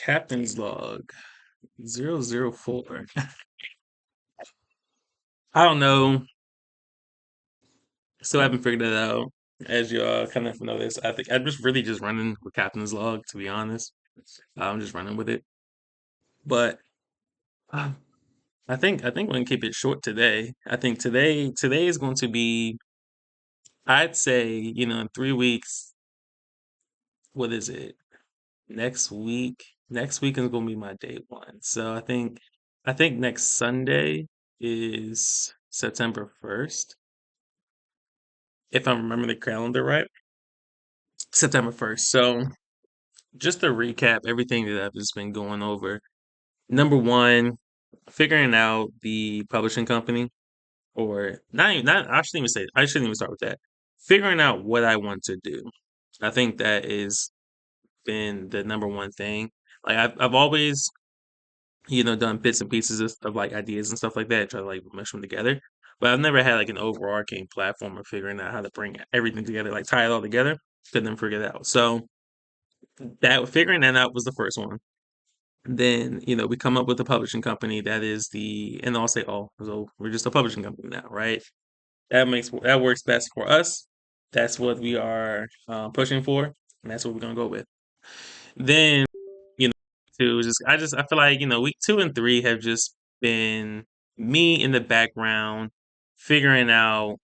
Captain's log 004. I don't know. Still haven't figured it out. As you kind of noticed, I think I'm just really just running with Captain's log, to be honest. I'm just running with it. But uh, I think we're gonna keep it short today. I think today is going to be, I'd say, in 3 weeks, what is it? Next week. Next week is gonna be my day one. So I think next Sunday is September 1st, if I'm remembering the calendar right. September 1st. So just to recap everything that I've just been going over. Number one, figuring out the publishing company, or not even not I shouldn't even start with that. Figuring out what I want to do. I think that is been the number one thing. Like I've always, done bits and pieces of like ideas and stuff like that, try to like mesh them together. But I've never had like an overarching platform of figuring out how to bring everything together, like tie it all together. Couldn't figure it out. So that figuring that out was the first one. Then, we come up with a publishing company that is and I'll say, oh, so we're just a publishing company now, right? That works best for us. That's what we are pushing for, and that's what we're gonna go with. Then, you know, to just I feel like week 2 and 3 have just been me in the background figuring out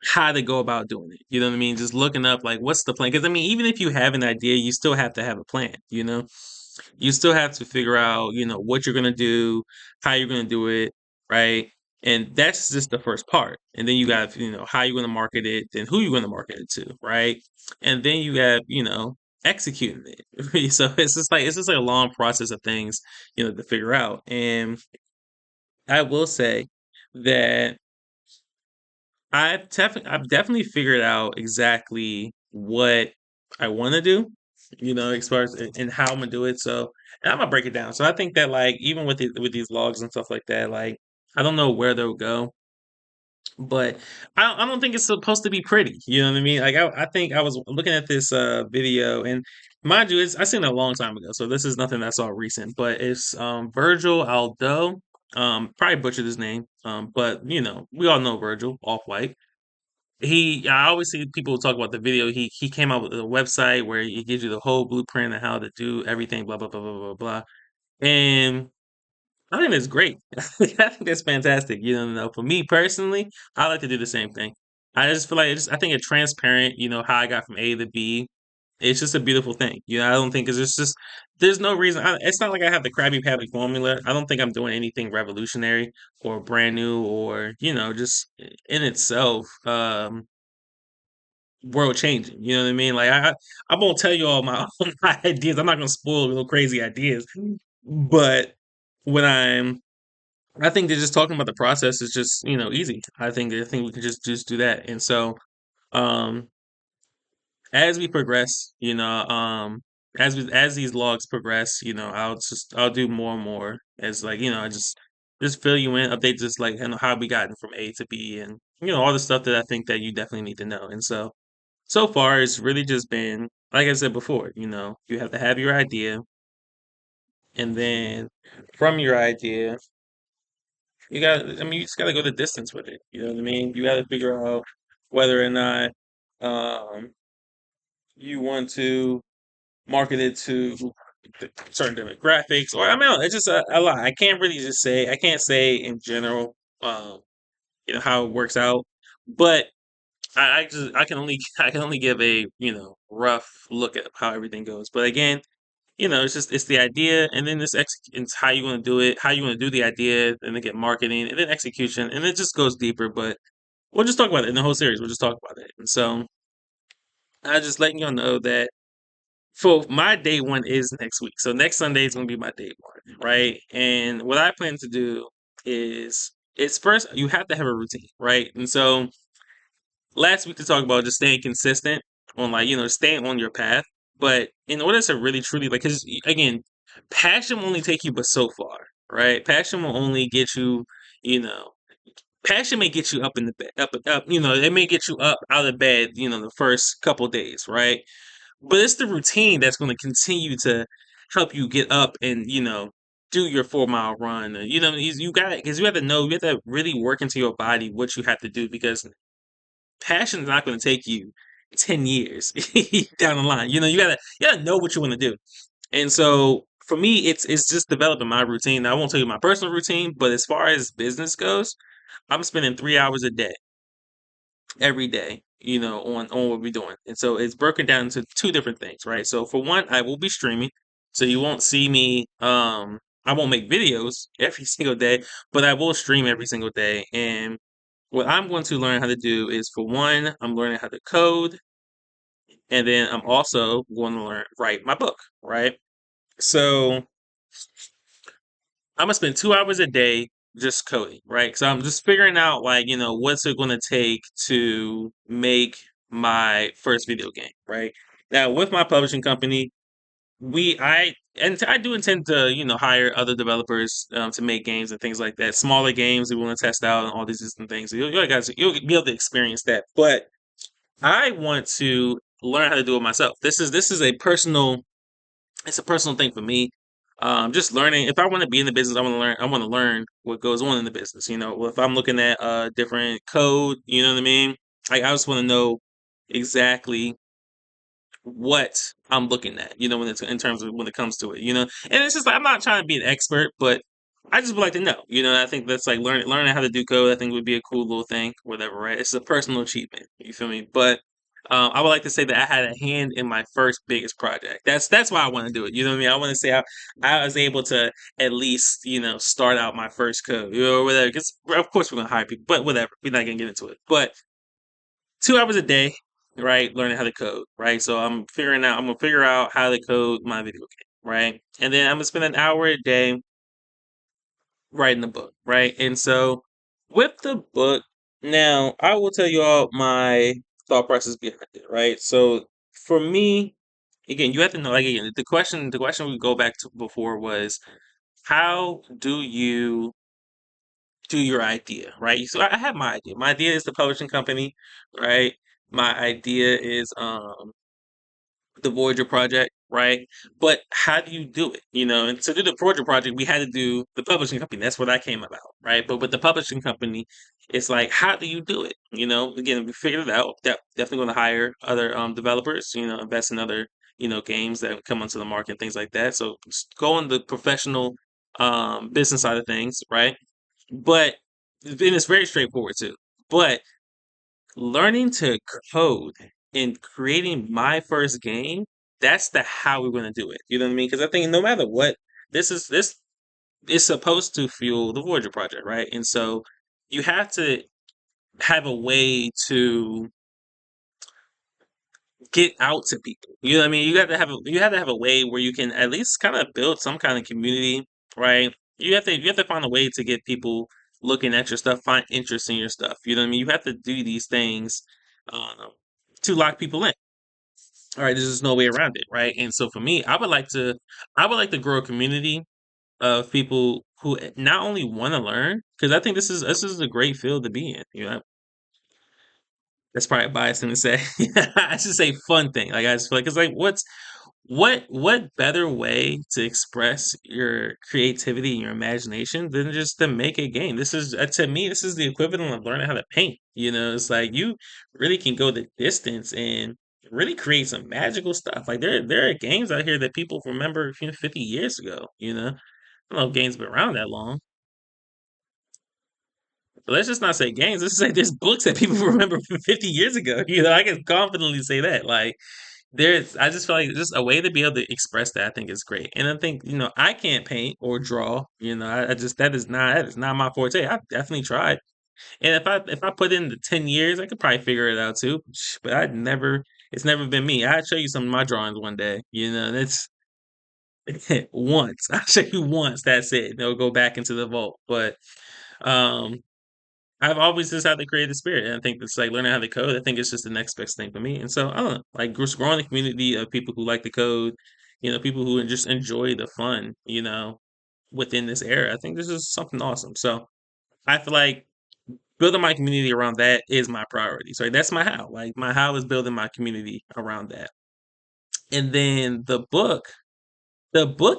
how to go about doing it. You know what I mean? Just looking up like what's the plan? Because I mean, even if you have an idea, you still have to have a plan. You still have to figure out, what you're gonna do, how you're gonna do it, right? And that's just the first part. And then you got, how you're gonna market it, then who you're gonna market it to, right? And then you have, executing it. So it's just like a long process of things, to figure out. And I will say that I've definitely figured out exactly what I want to do, as far as and how I'm gonna do it. So, and I'm gonna break it down. So I think that like even with these logs and stuff like that, like I don't know where they'll go, but I don't think it's supposed to be pretty. You know what I mean? Like I think I was looking at this video, and mind you, I seen it a long time ago, so this is nothing that's all recent. But it's Virgil Aldo. Probably butchered his name. But we all know Virgil, Off White. I always see people talk about the video. He came out with a website where he gives you the whole blueprint of how to do everything, blah blah blah blah blah blah. And I think that's great. I think that's fantastic. For me personally, I like to do the same thing. I just feel like I think it's transparent. How I got from A to B. It's just a beautiful thing. I don't think there's no reason. It's not like I have the Krabby Patty formula. I don't think I'm doing anything revolutionary or brand new or just in itself. World changing. You know what I mean? Like I won't tell you all my all my ideas. I'm not gonna spoil little crazy ideas. But when I think they're just talking about the process is just, easy. I think we can just do that. And so um as we progress, as these logs progress, I'll do more and more as like, I just fill you in, update just like how we gotten from A to B and all the stuff that I think that you definitely need to know. And so far, it's really just been, like I said before, you have to have your idea, and then from your idea, you just got to go the distance with it. You know what I mean? You got to figure out whether or not um, you want to market it to certain demographics, or I mean, it's just a lot. I can't say in general, how it works out, but I can only I can only give a rough look at how everything goes. But again, it's the idea, and then it's how you want to do it, how you want to do the idea, and then get marketing, and then execution, and it just goes deeper. But we'll just talk about it in the whole series. We'll just talk about it. And so I just letting y'all know that for my day one is next week. So next Sunday is gonna be my day one, right? And what I plan to do is it's first you have to have a routine, right? And so last week to talk about just staying consistent on like staying on your path, but in order to really truly like because again passion will only take you but so far, right? Passion will only get you, you know passion may get you up in the bed, up, it may get you up out of bed, the first couple days, right? but it's the routine that's going to continue to help you get up and do your 4 mile run. You got it because you have to know you have to really work into your body what you have to do because passion is not going to take you 10 years down the line. You gotta know what you want to do. And so for me, it's just developing my routine. Now, I won't tell you my personal routine, but as far as business goes, I'm spending 3 hours a day every day, on what we're doing. And so it's broken down into two different things, right? So for one, I will be streaming. So you won't see me I won't make videos every single day, but I will stream every single day. And what I'm going to learn how to do is for one, I'm learning how to code, and then I'm also going to learn write my book, right? So I'm gonna spend 2 hours a day just coding, right? So I'm just figuring out like, what's it gonna take to make my first video game, right? Now with my publishing company, I do intend to, hire other developers to make games and things like that. Smaller games we want to test out and all these different things. You'll be able to experience that. But I want to learn how to do it myself. This is a personal it's a personal thing for me. Just learning. If I want to be in the business, I want to learn. I want to learn what goes on in the business. If I'm looking at different code, you know what I mean. I just want to know exactly what I'm looking at. When it's in terms of when it comes to it. And it's just like I'm not trying to be an expert, but I just would like to know. I think that's like learning how to do code. I think would be a cool little thing, whatever. Right? It's a personal achievement. You feel me? But I would like to say that I had a hand in my first biggest project. That's why I want to do it. You know what I mean? I want to say I was able to at least start out my first code, or whatever. Because of course we're gonna hire people, but whatever. We're not gonna get into it. But 2 hours a day, right? Learning how to code, right? So I'm gonna figure out how to code my video game, right? And then I'm gonna spend an hour a day writing the book, right? And so with the book, now I will tell you all my thought process behind it, right? So for me, again, you have to know, like, again, the question we go back to before was, how do you do your idea, right? So I have my idea. My idea is the publishing company, right? My idea is the Voyager project, right? But how do you do it? And to do the Voyager project, we had to do the publishing company. That's what that came about, right? But with the publishing company, it's like, how do you do it? Again, we figured it out. Definitely going to hire other developers. Invest in other games that come onto the market and things like that. So go on the professional business side of things, right? But and it's very straightforward too. But learning to code and creating my first game, that's the how we're gonna do it. You know what I mean? Because I think no matter what, this is supposed to fuel the Voyager project, right? And so you have to have a way to get out to people. You know what I mean? You have to have a way where you can at least kind of build some kind of community, right? You have to find a way to get people looking at your stuff, find interest in your stuff. You know what I mean? You have to do these things um, to lock people in. All right, there's just no way around it, right? And so for me, I would like to grow a community of people who not only want to learn, because I think this is a great field to be in. That's probably a biased thing to say. I should say fun thing. Like I just feel like it's like what better way to express your creativity and your imagination than just to make a game? This is to me, this is the equivalent of learning how to paint. It's like you really can go the distance and really create some magical stuff. Like there are games out here that people remember 50 years ago. I don't know if games been around that long. But let's just not say games. Let's say there's books that people remember from 50 years ago. I can confidently say that. Like I just feel like just a way to be able to express that I think is great. And I think, I can't paint or draw. I just that is not my forte. I've definitely tried. And if I put in the 10 years, I could probably figure it out too. But it's never been me. I'll show you some of my drawings one day. That's once. I'll show you once. That's it. They'll go back into the vault. But um I've always just had the creative spirit, and I think it's like learning how to code. I think it's just the next best thing for me. And so I don't know, like just growing a community of people who like to code, people who just enjoy the fun, within this era. I think this is something awesome. So I feel like building my community around that is my priority. So that's my how. Like my how is building my community around that. And then the book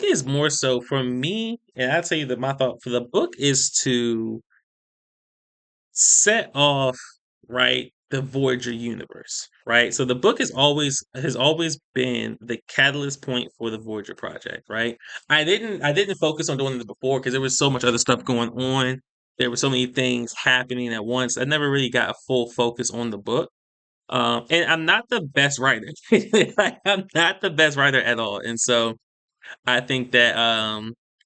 is more so for me, and I'll tell you that my thought for the book is to set off, right, the Voyager universe, right? So the book has always been the catalyst point for the Voyager project, right? I didn't focus on doing this before because there was so much other stuff going on. There were so many things happening at once. I never really got a full focus on the book. And I'm not the best writer. Like, I'm not the best writer at all. And so I think that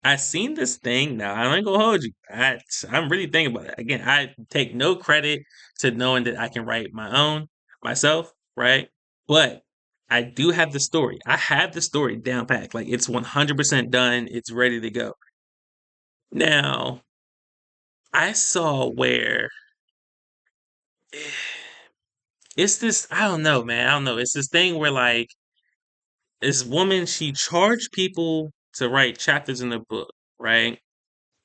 I seen this thing now. I ain't gonna hold you. I'm really thinking about it. Again, I take no credit to knowing that I can write my own myself, right? But I do have the story. I have the story down packed. Like it's 100% done. It's ready to go. Now, I saw where it's this, I don't know, man. I don't know. It's this thing where like this woman, she charged people to write chapters in the book, right?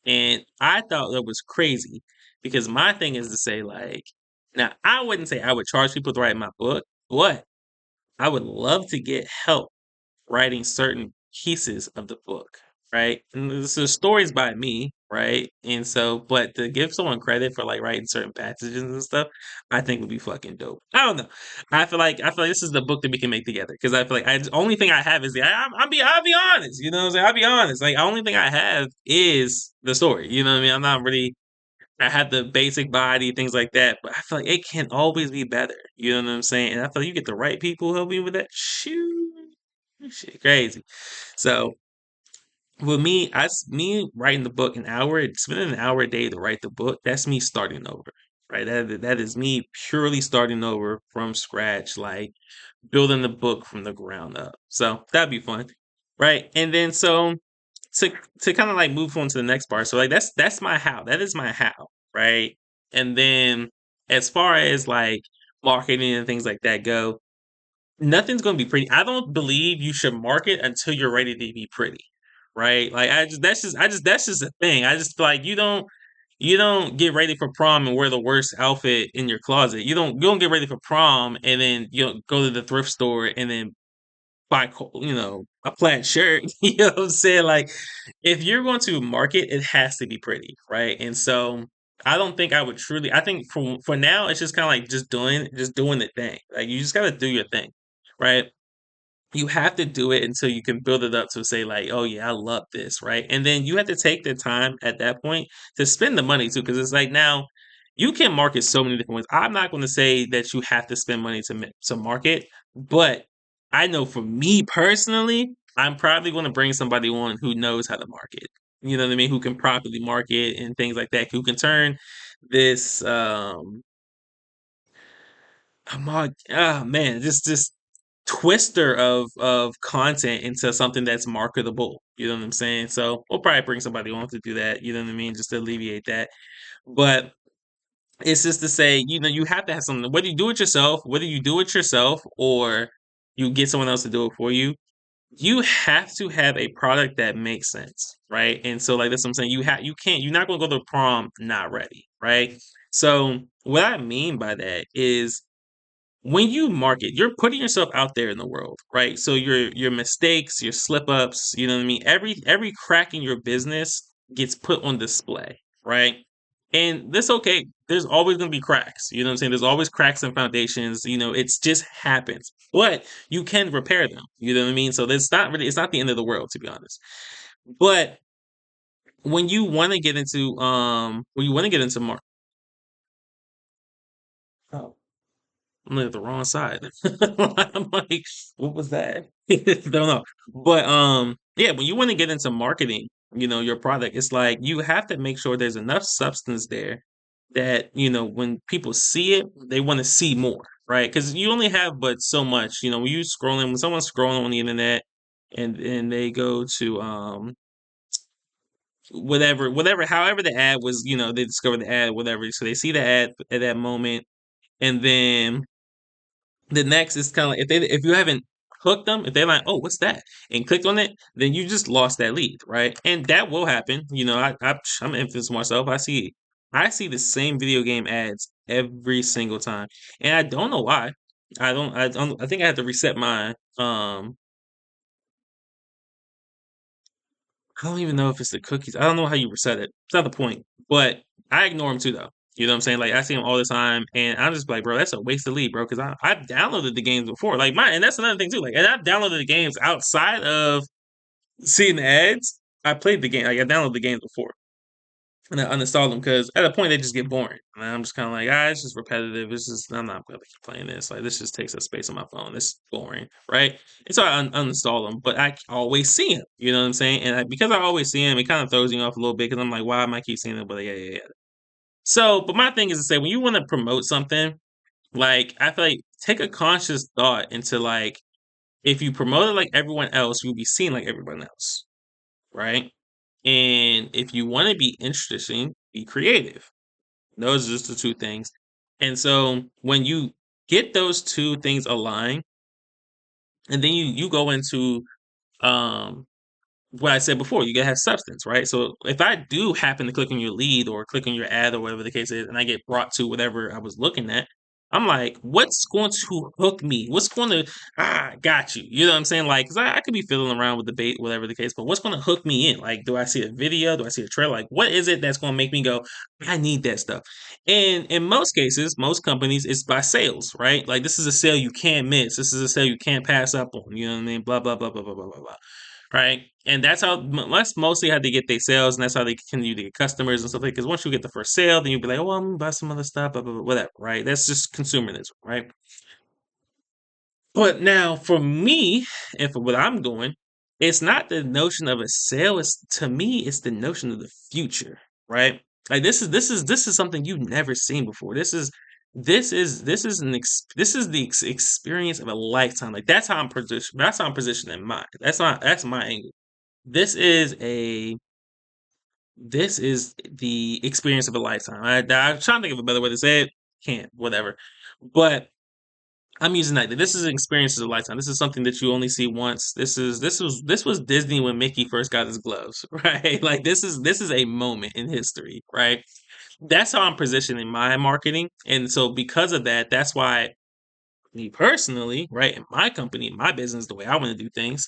And I thought that was crazy because my thing is to say, like, now I wouldn't say I would charge people to write my book, but I would love to get help writing certain pieces of the book, right? And this is stories by me, right? And so, but to give someone credit for like writing certain passages and stuff, I think would be fucking dope. I don't know. I feel like this is the book that we can make together because I feel like the only thing I have is I'll be honest, you know what I'm saying? I'll be honest. Like the only thing I have is the story. You know what I mean? I'm not really. I have the basic body, things like that, but I feel like it can always be better. You know what I'm saying? And I feel like you get the right people helping you with that. Shoot, shit, crazy. So with me, me writing the book an hour, spending an hour a day to write the book. That's me starting over, right? That is me purely starting over from scratch, like building the book from the ground up. So that'd be fun, right? And then so to kind of like move on to the next part. So like that's my how. That is my how, right? And then as far as like marketing and things like that go, nothing's gonna be pretty. I don't believe you should market until you're ready to be pretty, right? Like that's just a thing. I just feel like you don't get ready for prom and wear the worst outfit in your closet. You don't get ready for prom and then you don't go to the thrift store and then buy a plaid shirt. You know what I'm saying? Like if you're going to market, it has to be pretty, right? And so I don't think I would truly. I think for now, it's just kind of like just doing the thing. Like you just got to do your thing, right? You have to do it until you can build it up to say like, oh yeah, I love this, right? And then you have to take the time at that point to spend the money too, because it's like now you can market so many different ways. I'm not going to say that you have to spend money to market, but I know for me personally, I'm probably going to bring somebody on who knows how to market. You know what I mean? Who can properly market and things like that. Who can turn this man, just twister of content into something that's marketable. You know what I'm saying? So we'll probably bring somebody on to do that. You know what I mean? Just to alleviate that. But it's just to say, you have to have something. Whether you do it yourself or you get someone else to do it for you have to have a product that makes sense, right? And so, like that's what I'm saying. You're not going to go to prom not ready, right? So what I mean by that is when you market, you're putting yourself out there in the world, right? So your mistakes, your slip ups, you know what I mean? Every crack in your business gets put on display, right? And that's okay. There's always gonna be cracks. You know what I'm saying? There's always cracks in foundations, it's just happens. But you can repair them. You know what I mean? So it's not the end of the world, to be honest. But when you want to get into mar oh, I'm looking at the wrong side. I'm like, what was that? Don't know. But yeah, when you want to get into marketing, your product, it's like you have to make sure there's enough substance there that, when people see it, they want to see more, right? Because you only have but so much, when someone's scrolling on the internet and they go to whatever, however the ad was, they discover the ad, whatever. So they see the ad at that moment, and then the next is kind of like if you haven't hooked them, if they're like, "Oh, what's that?" and clicked on it, then you just lost that lead, right? And that will happen. I'm an influencer myself. I see the same video game ads every single time, and I don't know why. I don't. I think I have to reset my I don't even know if it's the cookies. I don't know how you reset it. It's not the point. But I ignore them too, though. You know what I'm saying? Like I see them all the time, and I'm just like, bro, that's a waste of lead, bro. Because I've downloaded the games before, like my, and that's another thing too. Like, and I've downloaded the games outside of seeing the ads. I played the game, like I downloaded the games before, and I uninstalled them because at a point they just get boring. And I'm just kind of like, it's just repetitive. It's just I'm not gonna keep playing this. Like this just takes up space on my phone. This is boring, right? And so I uninstall them, but I always see them. You know what I'm saying? And because I always see them, it kind of throws me off a little bit because I'm like, why am I keep seeing them? But yeah, yeah, yeah. So, but my thing is to say when you want to promote something, like I feel like take a conscious thought into like if you promote it like everyone else, you'll be seen like everyone else, right? And if you want to be interesting, be creative. Those are just the two things. And so when you get those two things aligned, and then you go into um what I said before, you gotta have substance, right? So if I do happen to click on your lead or click on your ad or whatever the case is, and I get brought to whatever I was looking at, I'm like, what's going to hook me? What's going to got you? You know what I'm saying? Like, cause I could be fiddling around with the bait, whatever the case, but what's going to hook me in? Like, do I see a video? Do I see a trailer? Like, what is it that's going to make me go, I need that stuff? And in most cases, most companies, it's by sales, right? Like, this is a sale you can't miss. This is a sale you can't pass up on. You know what I mean? Blah blah blah blah blah blah blah blah, right? And that's how that's mostly how they get their sales, and that's how they continue to get customers and stuff like. Because once you get the first sale, then you'll be like, oh, I'm gonna buy some other stuff, blah, blah, blah, whatever, right? That's just consumerism, right? But now for me, and for what I'm doing, it's not the notion of a sale. It's to me, it's the notion of the future, right? Like this is something you've never seen before. This is the experience of a lifetime. Like that's how I'm positioned. That's how I'm positioned in mind. That's my angle. This is a this is the experience of a lifetime. I'm trying to think of a better way to say it. Can't, whatever. But I'm using that. This is an experience of a lifetime. This is something that you only see once. This was Disney when Mickey first got his gloves, right? Like this is a moment in history, right? That's how I'm positioning my marketing. And so because of that, that's why me personally, right, in my company, my business, the way I want to do things,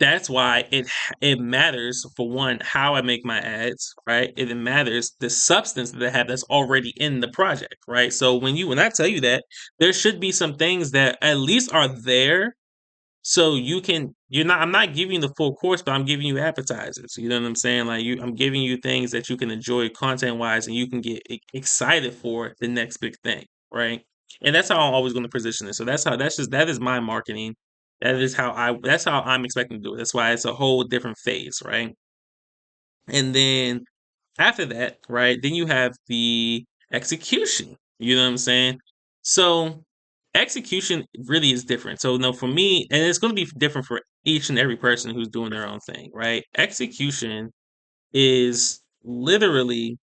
that's why it matters for one how I make my ads, right? It matters the substance that I have that's already in the project, right? So when I tell you that, there should be some things that at least are there so I'm not giving you the full course, but I'm giving you appetizers. You know what I'm saying? I'm giving you things that you can enjoy content wise and you can get excited for the next big thing, right? And that's how I'm always going to position it. So that is my marketing. That's how I'm expecting to do it. That's why it's a whole different phase, right? And then after that, right, then you have the execution. You know what I'm saying? So execution really is different. So no, for me, and it's going to be different for each and every person who's doing their own thing, right? Execution is literally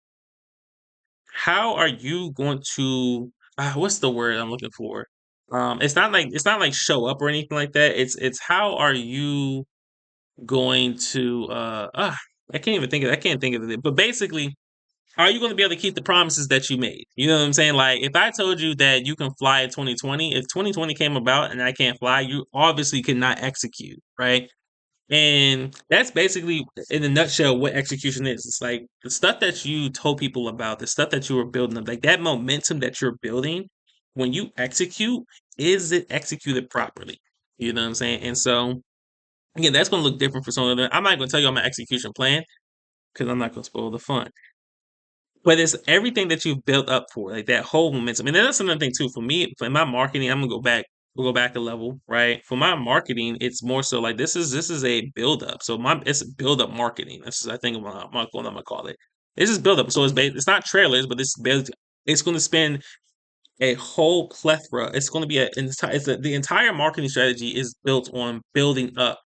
how are you going to what's the word I'm looking for? It's not like show up or anything like that. It's how are you going to I can't think of it. But basically are you going to be able to keep the promises that you made? You know what I'm saying? Like, if I told you that you can fly in 2020, if 2020 came about and I can't fly, you obviously could not execute, right? And that's basically, in a nutshell, what execution is. It's like the stuff that you told people about, the stuff that you were building up, like that momentum that you're building, when you execute, is it executed properly? You know what I'm saying? And so, again, that's going to look different for some of them. I'm not going to tell you on my execution plan because I'm not going to spoil the fun. But it's everything that you've built up for, like that whole momentum. And then that's another thing too. For me, for my marketing, I'm gonna go back. We'll go back a level, right? For my marketing, it's more so like this is a build up. So it's build up marketing. This is I think what I'm gonna call it. This is build up. So it's not trailers, but it's going to spend a whole plethora. It's going to be the entire marketing strategy is built on building up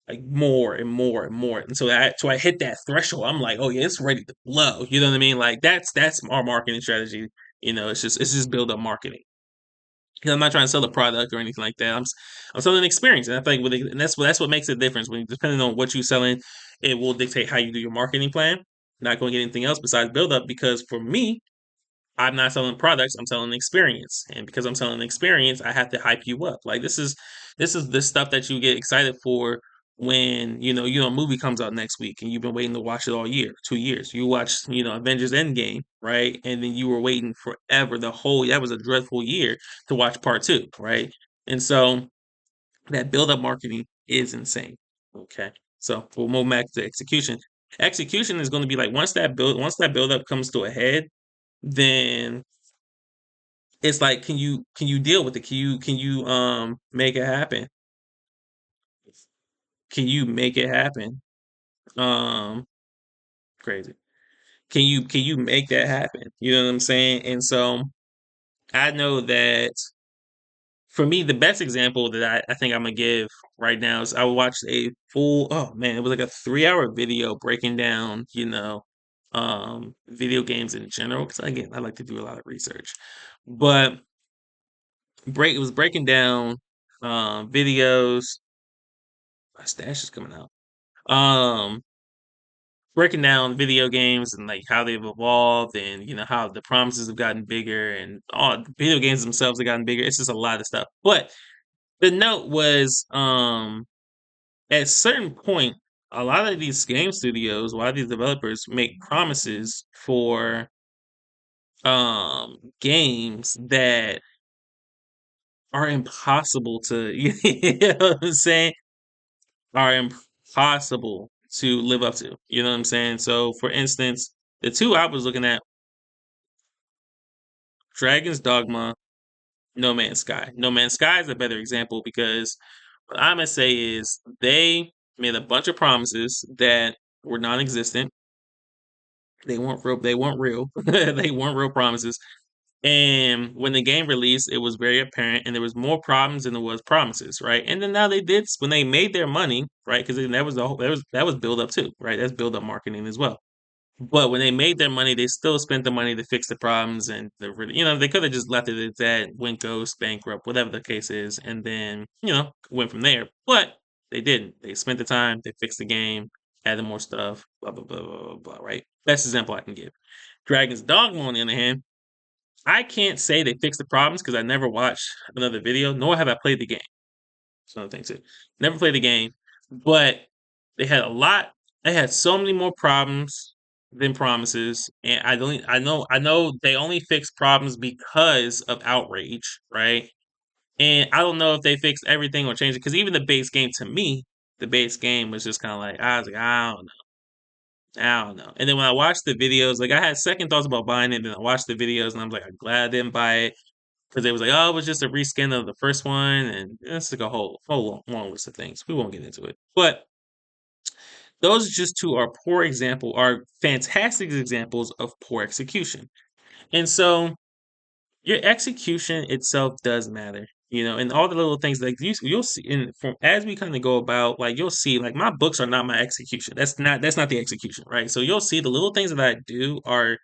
like more and more and more. And so I hit that threshold. I'm like, oh yeah, it's ready to blow. You know what I mean? Like that's our marketing strategy. It's just build up marketing. 'Cause I'm not trying to sell a product or anything like that. I'm selling an experience, and I think and that's what makes a difference. When depending on what you're selling, it will dictate how you do your marketing plan. Not going to get anything else besides build up because for me, I'm not selling products. I'm selling experience, and because I'm selling experience, I have to hype you up. Like this is the stuff that you get excited for when a movie comes out next week and you've been waiting to watch it all year, 2 years. You watched Avengers Endgame, right? And then you were waiting forever, that was a dreadful year to watch part two, right? And so that build up marketing is insane. Okay. So we'll move back to execution. Execution is going to be like once that build up comes to a head, then it's like, can you deal with it? Can you make it happen? Can you make it happen? Um Crazy. Can you make that happen? You know what I'm saying? And so I know that for me, the best example that I think I'm gonna give right now is I watched a full, oh man, it was like a 3 hour video breaking down, video games in general. Because again, I like to do a lot of research. But it was breaking down videos. My stash is coming out. Um Breaking down video games and like how they've evolved, and how the promises have gotten bigger, and all the video games themselves have gotten bigger. It's just a lot of stuff. But the note was, at a certain point, a lot of these game studios, a lot of these developers make promises for games that are impossible to you know what I'm saying? Are impossible to live up to. You know what I'm saying? So for instance, the two I was looking at, Dragon's Dogma, No Man's Sky. No Man's Sky is a better example because what I'm gonna say is they made a bunch of promises that were non-existent. They weren't real. They weren't real. They weren't real promises. And when the game released, it was very apparent, and there was more problems than there was promises, right? And then now they did when they made their money, right? Because that was the whole that was build up too, right? That's build up marketing as well. But when they made their money, they still spent the money to fix the problems, and they could have just left it at that, went ghost, bankrupt, whatever the case is, and then went from there. But they didn't. They spent the time, they fixed the game, added more stuff, blah blah blah blah blah. Blah, right? Best example I can give. Dragon's Dogma, on the other hand, I can't say they fixed the problems because I never watched another video, nor have I played the game. That's another thing too. Never played the game, but they had a lot. They had so many more problems than promises, and I know they only fixed problems because of outrage, right? And I don't know if they fixed everything or changed it because even the base game, to me, the base game was just kind of like, I was like, I don't know, I don't know. And then when I watched the videos, like I had second thoughts about buying it, and I watched the videos, and I'm like, I'm glad I didn't buy it because it was like, oh, it was just a reskin of the first one, and it's like a whole long list of things. We won't get into it, but those just two are fantastic examples of poor execution. And so your execution itself does matter, and all the little things like you'll see in from as we kind of go about, like you'll see, like my books are not my execution. That's not the execution, right? So you'll see the little things that I do are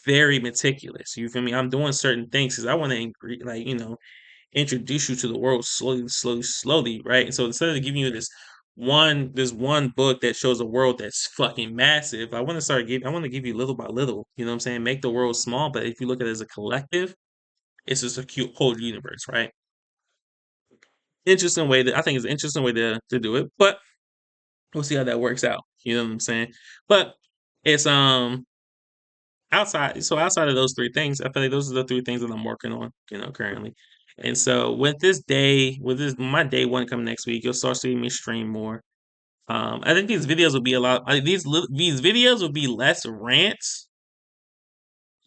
very meticulous. You feel me? I'm doing certain things because I want to, like, introduce you to the world slowly, slowly, slowly, right? And so instead of giving you this one book that shows a world that's fucking massive, I want to give you little by little. You know what I'm saying? Make the world small, but if you look at it as a collective, it's just a cute whole universe, right? I think it's an interesting way to do it, but we'll see how that works out. You know what I'm saying? But it's outside of those three things, I feel like those are the three things that I'm working on, currently. And so with this my day one coming next week, you'll start seeing me stream more. I think these videos will be a lot. These videos will be less rants,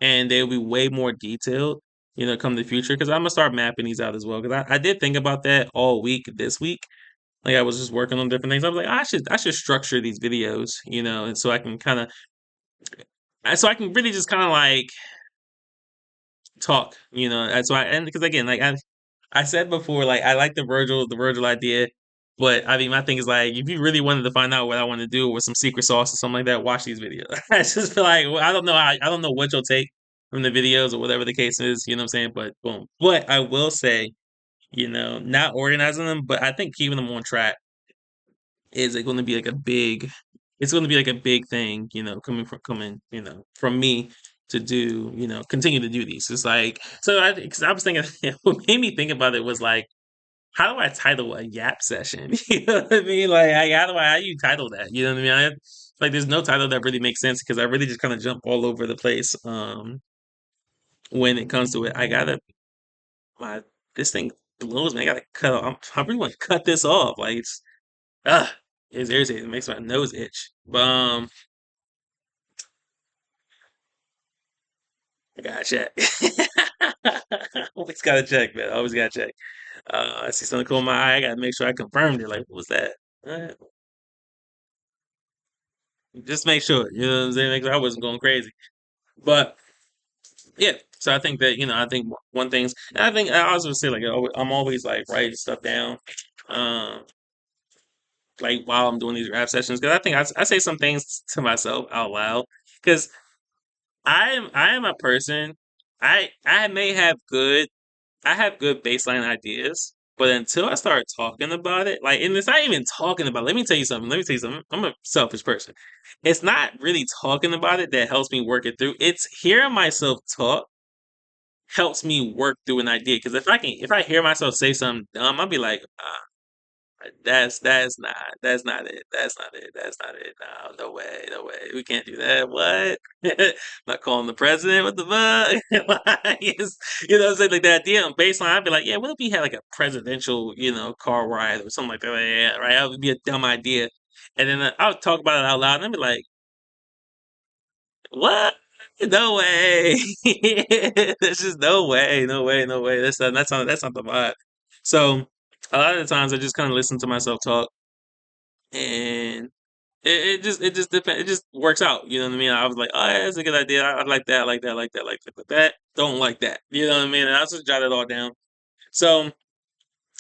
and they'll be way more detailed. Come the future, because I'm gonna start mapping these out as well. Because I did think about that all week this week. Like I was just working on different things. I was like, I should structure these videos, and so I can really just kind of like talk, That's why, and because again, like I said before, like I like the Virgil idea, but I mean, my thing is like, if you really wanted to find out what I want to do with some secret sauce or something like that, watch these videos. I just feel like, well, I don't know what you'll take from the videos or whatever the case is, you know what I'm saying? But boom. But I will say, not organizing them, but I think keeping them on track is it going to be like a big it's going to be like a big thing, from me to do, continue to do these. It's like, so because I was thinking, what made me think about it was like how do I title a yap session? You know what I mean? Like, how do you title that? You know what I mean? Like, there's no title that really makes sense because I really just kind of jump all over the place. When it comes to it, my this thing blows me. I gotta cut off. I really want to cut this off. Like, ah, it's irritating. It makes my nose itch. But I gotta check. Always gotta check, man. Always gotta check. I see something cool in my eye. I gotta make sure I confirmed it. Like, what was that? Uh, just make sure. You know what I'm saying? Make sure I wasn't going crazy. But yeah, so I think that I think one thing's. And I think I also say like I'm always like writing stuff down. Um, like while I'm doing these rap sessions because I think I say some things to myself out loud because I am a person. I may have good I have good baseline ideas, but until I start talking about it, like, and it's not even talking about. Let me tell you something. Let me tell you something. I'm a selfish person. It's not really talking about it that helps me work it through. It's hearing myself talk helps me work through an idea. Because if I hear myself say something dumb, I'll be like, that's not it. That's not it. That's not it. No, no way, no way. We can't do that. What? Not calling the president. What the fuck? Like, you know what I'm saying? Like the idea on baseline, I'd be like, yeah, what if we had like a presidential, car ride or something like that? Like, yeah, right. That would be a dumb idea. And then I would talk about it out loud and I'd be like, what? No way. There's just no way, no way, no way. That's not the vibe. So a lot of the times I just kind of listen to myself talk and it just depends. It just works out. You know what I mean? I was like, oh, yeah, that's a good idea. I like that. I like that. I like that. I like that. But that don't like that. You know what I mean? And I just jot it all down. So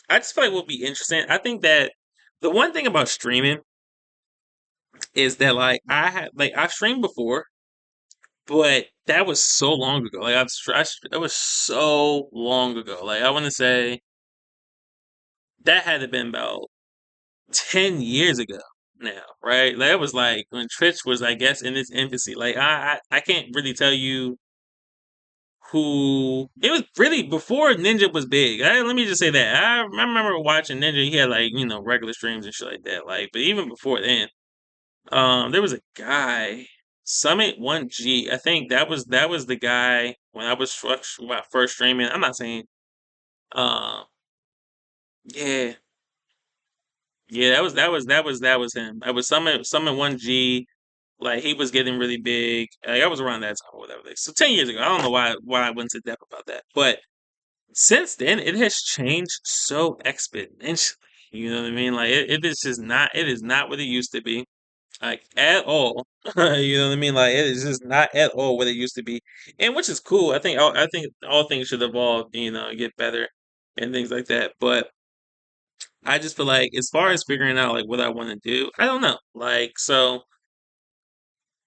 I just feel like will be interesting. I think that the one thing about streaming is that I've streamed before, but that was so long ago. Like that was so long ago. Like I want to say that had to been about 10 years ago now, right? That was like when Twitch was, I guess, in its infancy. Like I can't really tell you who it was really before Ninja was big. Let me just say that I remember watching Ninja. He had like regular streams and shit like that. Like, but even before then, there was a guy, Summit One G. I think that was the guy when I was when I first streaming. I'm not saying, um, yeah, yeah, that was him. That was Summit One G. Like he was getting really big. Like, I was around that time or whatever. Like, so 10 years ago. I don't know why I went to depth about that, but since then it has changed so exponentially. You know what I mean? Like it is just not. It is not what it used to be. Like at all. You know what I mean? Like it is just not at all what it used to be, and which is cool. I think all things should evolve. Get better and things like that. But I just feel like as far as figuring out like what I want to do, I don't know. Like so.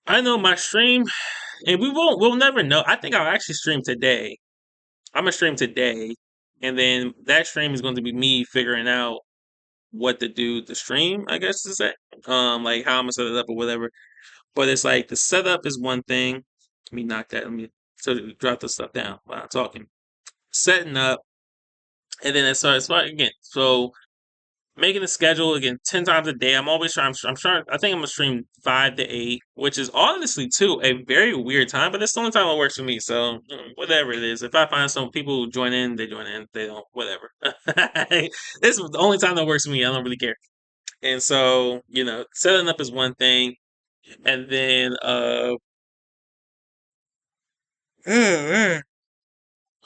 I know my stream, and we'll never know. I think I'll actually stream today. I'm gonna stream today, and then that stream is going to be me figuring out what to do to stream. I guess to say, like how I'm gonna set it up or whatever. But it's like the setup is one thing. Let me knock that. Let me drop the stuff down while I'm talking. Setting up, and then it's like again. So making a schedule again 10 times a day. I'm always trying. I'm sure. I think I'm gonna stream 5 to 8, which is honestly too a very weird time, but it's the only time that works for me. So whatever it is, if I find some people who join in, they join in. If they don't, whatever. This is the only time that works for me. I don't really care. And so setting up is one thing, and then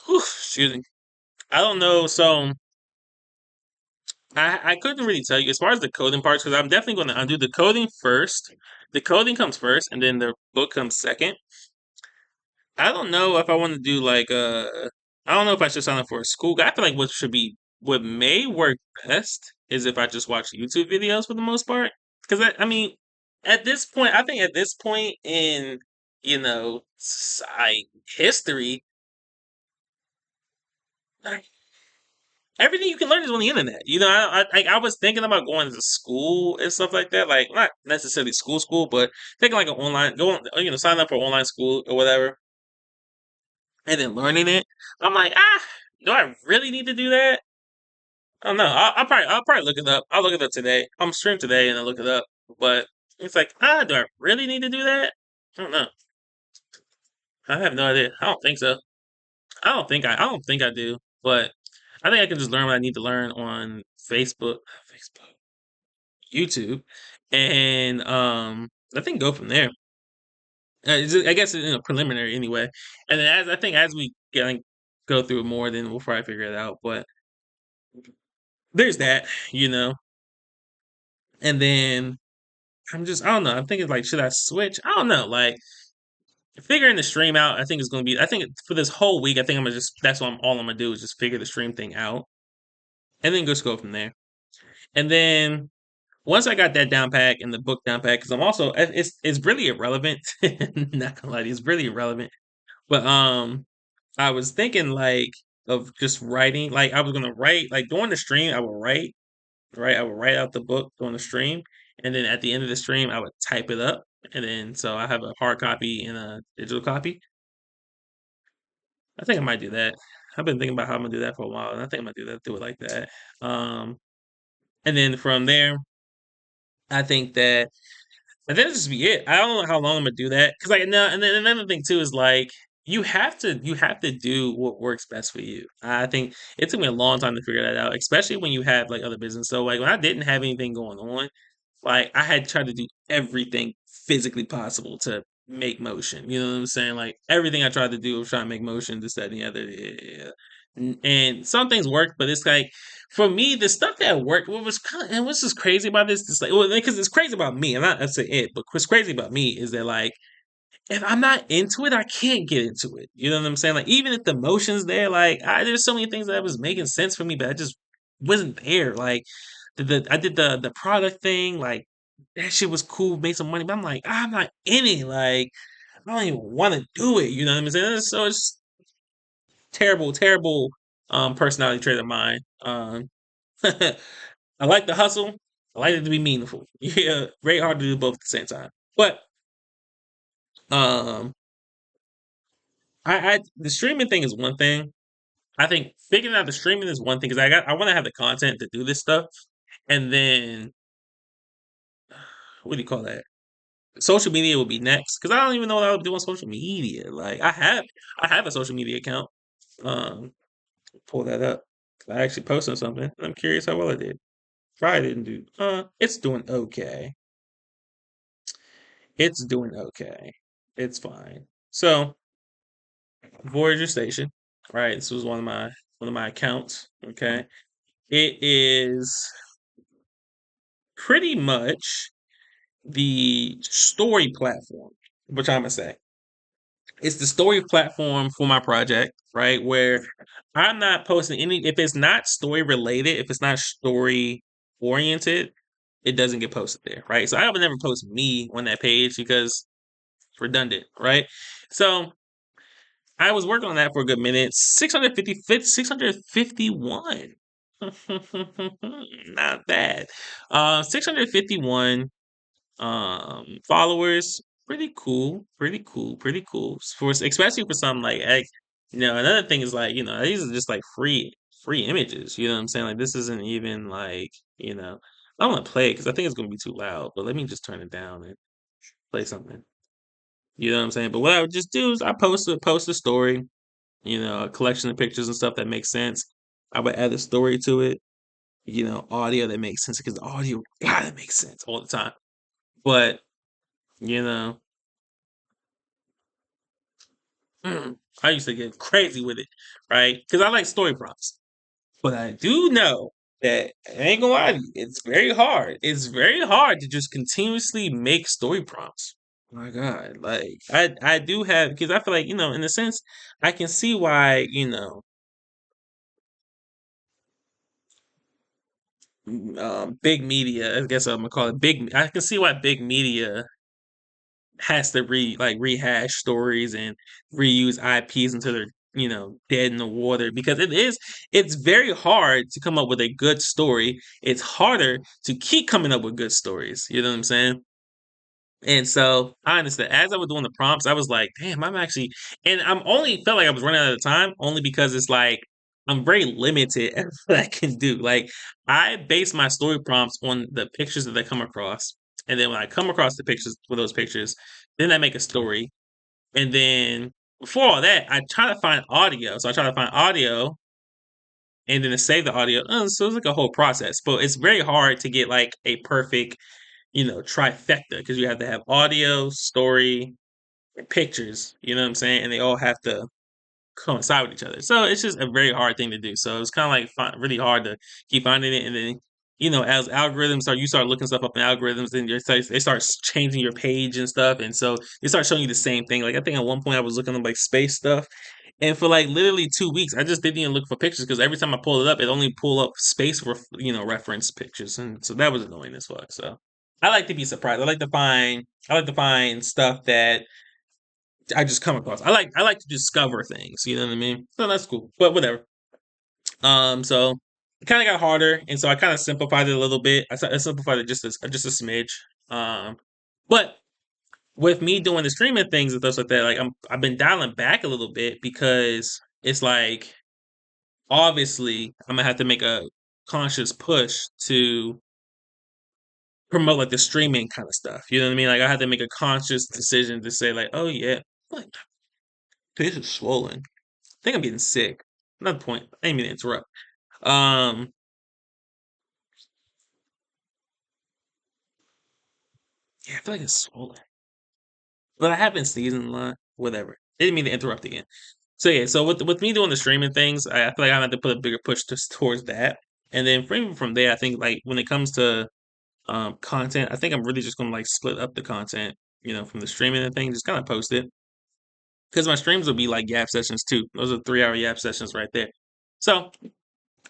excuse me. I don't know. So I couldn't really tell you as far as the coding parts because I'm definitely going to undo the coding first. The coding comes first, and then the book comes second. I don't know if I want to do like I don't know if I should sign up for a school. I feel like what may work best is if I just watch YouTube videos for the most part. Because I mean, at this point, I think at this point in history, everything you can learn is on the internet. I was thinking about going to school and stuff like that. Like not necessarily school, but taking like an online, going, sign up for online school or whatever, and then learning it. I'm like, do I really need to do that? I don't know. I'll probably look it up. I'll look it up today. I'm stream today and I'll look it up. But it's like, do I really need to do that? I don't know. I have no idea. I don't think so. I don't think I do. But I think I can just learn what I need to learn on YouTube, and I think go from there. I guess preliminary anyway. And then as I think as we go through it more, then we'll probably figure it out. But there's that, you know. And then I don't know. I'm thinking like, should I switch? I don't know. Like figuring the stream out, I think is going to be. I think for this whole week, I think I'm gonna just. That's what all I'm gonna do is just figure the stream thing out, and then just go from there. And then once I got that down pack and the book down pack, because I'm also it's really irrelevant. Not gonna lie, to you, it's really irrelevant. But I was thinking like of just writing. Like I was gonna write like during the stream. I would write. Right, I would write out the book during the stream, and then at the end of the stream, I would type it up, and then so I have a hard copy and a digital copy. I think I might do that. I've been thinking about how I'm gonna do that for a while, and I think I might do it like that. Um, and then from there, I think that and then just be it. I don't know how long I'm gonna do that because like no, and then another thing too is like you have to do what works best for you. I think it took me a long time to figure that out, especially when you have like other business. So like when I didn't have anything going on, like I had tried to do everything physically possible to make motion. You know what I'm saying? Like everything I tried to do was trying to make motion, this, that, and the other. Yeah. And some things work, but it's like for me, the stuff that worked, what was kind of, and what's just crazy about this, is like, well, because it's crazy about me, I'm not, I say it, but what's crazy about me is that like, if I'm not into it, I can't get into it. You know what I'm saying? Like, even if the emotion's there, like, there's so many things that was making sense for me, but I just wasn't there. Like, I did the product thing, like, that shit was cool, made some money, but I'm like, I'm not in it. Like, I don't even want to do it. You know what I'm saying? So it's terrible, terrible personality trait of mine. I like the hustle. I like it to be meaningful. Yeah, very hard to do both at the same time. But um, I the streaming thing is one thing. I think figuring out the streaming is one thing because I want to have the content to do this stuff, and then what do you call that? Social media will be next because I don't even know what I would do on social media. Like I have a social media account. Um, pull that up. I actually posted something. I'm curious how well I did. Probably didn't do. It's doing okay. It's doing okay. It's fine. So Voyager Station, right? This was one of my accounts. Okay, it is pretty much the story platform, which I'm gonna say it's the story platform for my project, right? Where I'm not posting any if it's not story related, if it's not story oriented, it doesn't get posted there, right? So I would never post me on that page because it's redundant, right? So I was working on that for a good minute. 651. Not bad. 651 followers. Pretty cool. Pretty cool. Pretty cool. For especially for something another thing is like, these are just like free images. You know what I'm saying? Like this isn't even like, I don't want to play it because I think it's gonna be too loud, but let me just turn it down and play something. You know what I'm saying? But what I would just do is I post a story, a collection of pictures and stuff that makes sense. I would add a story to it, audio that makes sense because the audio gotta make sense all the time. But, you know, I used to get crazy with it, right? Because I like story prompts. But I do know that I ain't gonna lie to you, it's very hard. It's very hard to just continuously make story prompts. My God, like I do have because I feel like in a sense I can see why big media. I guess I'm gonna call it big. I can see why big media has to rehash stories and reuse IPs until they're dead in the water because it's very hard to come up with a good story. It's harder to keep coming up with good stories. You know what I'm saying? And so I understand. As I was doing the prompts, I was like, damn, I'm actually, and I'm only felt like I was running out of time only because it's like I'm very limited at what I can do. Like I base my story prompts on the pictures that I come across, and then when I come across the pictures with those pictures, then I make a story, and then before all that, I try to find audio. So I try to find audio, and then to save the audio. So it's like a whole process, but it's very hard to get like a perfect, trifecta because you have to have audio, story, and pictures. You know what I'm saying? And they all have to coincide with each other. So it's just a very hard thing to do. So it's kind of like really hard to keep finding it. And then, as algorithms start, you start looking stuff up in algorithms, and they start changing your page and stuff. And so they start showing you the same thing. Like I think at one point I was looking up like space stuff. And for like literally 2 weeks, I just didn't even look for pictures because every time I pulled it up, it only pull up space, reference pictures, and so that was annoying as fuck. So I like to be surprised. I like to find stuff that I just come across. I like to discover things. You know what I mean? So that's cool. But whatever. So it kind of got harder, and so I kind of simplified it a little bit. I simplified it just a smidge. But with me doing the streaming things and stuff like that, like I've been dialing back a little bit because it's like obviously I'm gonna have to make a conscious push to promote like the streaming kind of stuff. You know what I mean? Like I had to make a conscious decision to say like, oh yeah, like this is swollen. I think I'm getting sick. Another point. I didn't mean to interrupt. Um, yeah, I feel like it's swollen, but I have been sneezing a lot. Whatever. Didn't mean to interrupt again. So yeah, so with me doing the streaming things, I feel like I have to put a bigger push towards that, and then from there, I think like when it comes to content, I think I'm really just gonna like split up the content, from the streaming and thing, just kind of post it because my streams will be like Yap sessions too. Those are 3 hour Yap sessions right there. So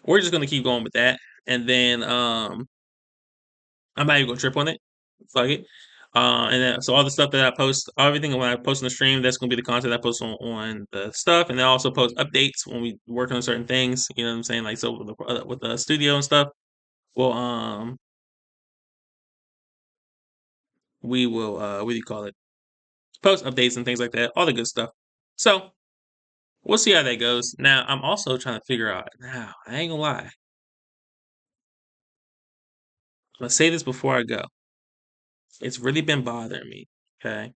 we're just gonna keep going with that, and then I'm not even gonna trip on it. Fuck it. And then so all the stuff that I post, everything when I post on the stream, that's gonna be the content I post on the stuff, and then I also post updates when we work on certain things. You know what I'm saying? Like so with the studio and stuff. Well, we will what do you call it? Post updates and things like that, all the good stuff. So we'll see how that goes. Now I'm also trying to figure out. Now I ain't gonna lie. Let's say this before I go. It's really been bothering me. Okay,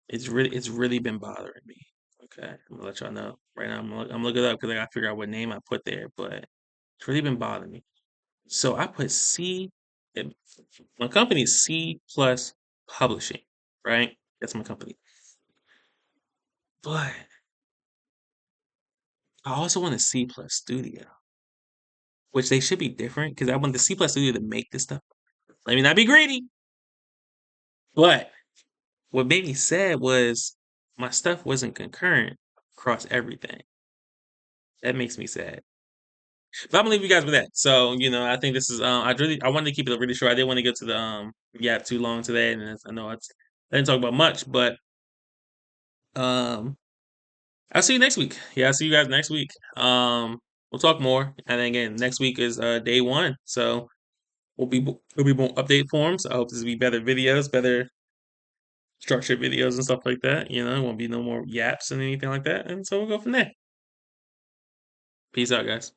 it's really been bothering me. Okay, I'm gonna let y'all know right now. I'm looking it up because I gotta figure out what name I put there, but it's really been bothering me. So I put C. it- My company is C plus Publishing, right? That's my company. But I also want a C plus Studio, which they should be different because I want the C plus Studio to make this stuff. Let me not be greedy, but what made me sad was my stuff wasn't concurrent across everything. That makes me sad. But I'm gonna leave you guys with that. So, I think this is I wanted to keep it really short. I didn't want to get to the gap too long today, and I know I didn't talk about much, but um I'll see you next week. Yeah, I'll see you guys next week. We'll talk more. And then again, next week is day one. So we'll be more update forms. I hope this will be better videos, better structured videos and stuff like that. It won't be no more yaps and anything like that. And so we'll go from there. Peace out, guys.